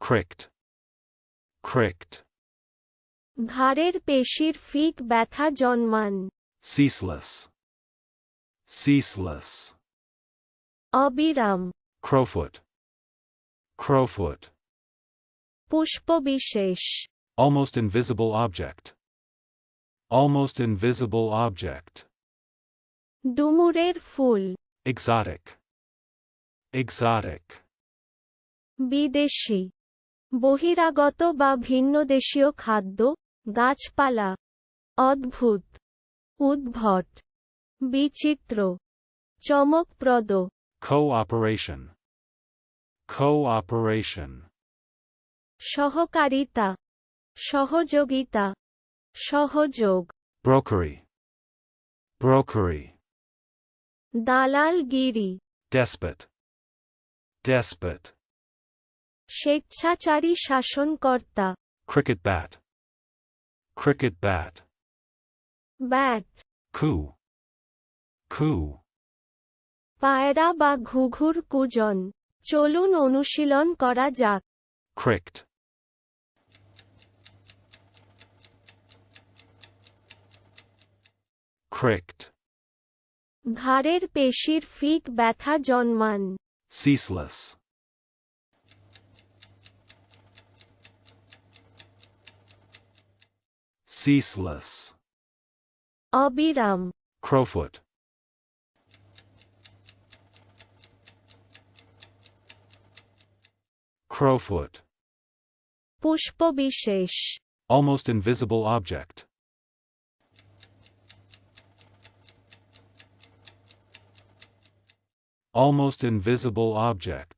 cricked, cricked. ঘাড়ের পেশির ফিক ব্যথা জন্মান। Ceaseless, ceaseless. অবিরাম। Crowfoot, crowfoot. পুষ্পবিশেষ। Almost invisible object, almost invisible object. ডুমুরের ফুল। Exotic, exotic. বিদেশি। বহিরাগত বা ভিন্নদেশীয় খাদ্য, গাছপালা। অদ্ভুত, উদ্ভট, বিচিত্র, চমকপ্রদ। Cooperation, cooperation. সহকারিতা, সহযোগিতা, সহযোগ। Brokery, brokery. দালালগিরি। Despot, despot. স্বেচ্ছাচারী শাসনকর্তা। Cricket bat, cricket bat. Bat. Coup, coup. পায়রা বা ঘুঘুর কুজন। চলুন অনুশীলন করা যাক। Cricked, cricked. ঘাড়ের পেশির ফিক ব্যথা জন্মান। Ceaseless, ceaseless. অবিরাম। Crowfoot, crowfoot. পুষ্পবিশেষ। Almost invisible object, almost invisible object.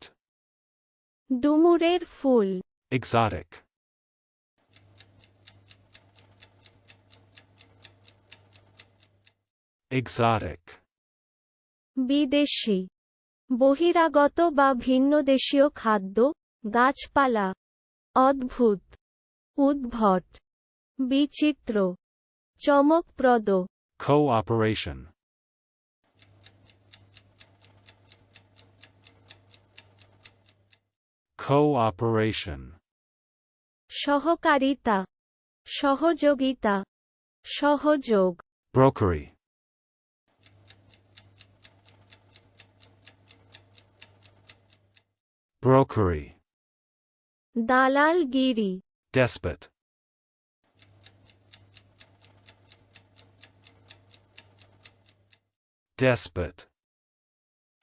ডুমুরের ফুল। Exotic, exotic. বিদেশি। বহিরাগত বা ভিন্নদেশীয় খাদ্য, গাছপালা। অদ্ভুত, উদ্ভট, বিচিত্র, চমকপ্রদ। Cooperation, cooperation. সহকারিতা, সহযোগিতা, সহযোগ। Brokery, brokery. দালালগিরি। Despot, despot.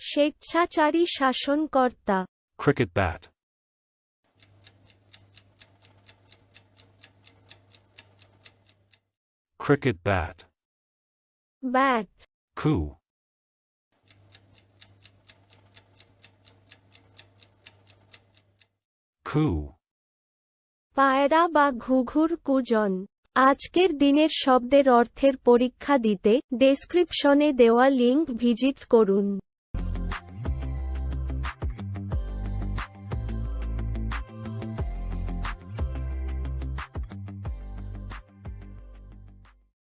স্বেচ্ছাচারী শাসনকর্তা। Cricket bat, cricket bat. Bat. Coup, coup. পায়রা বা ঘুঘুর কুজন। আজকের দিনের শব্দের অর্থের পরীক্ষা দিতে ডেসক্রিপশনে দেওয়া লিংক ভিজিট করুন।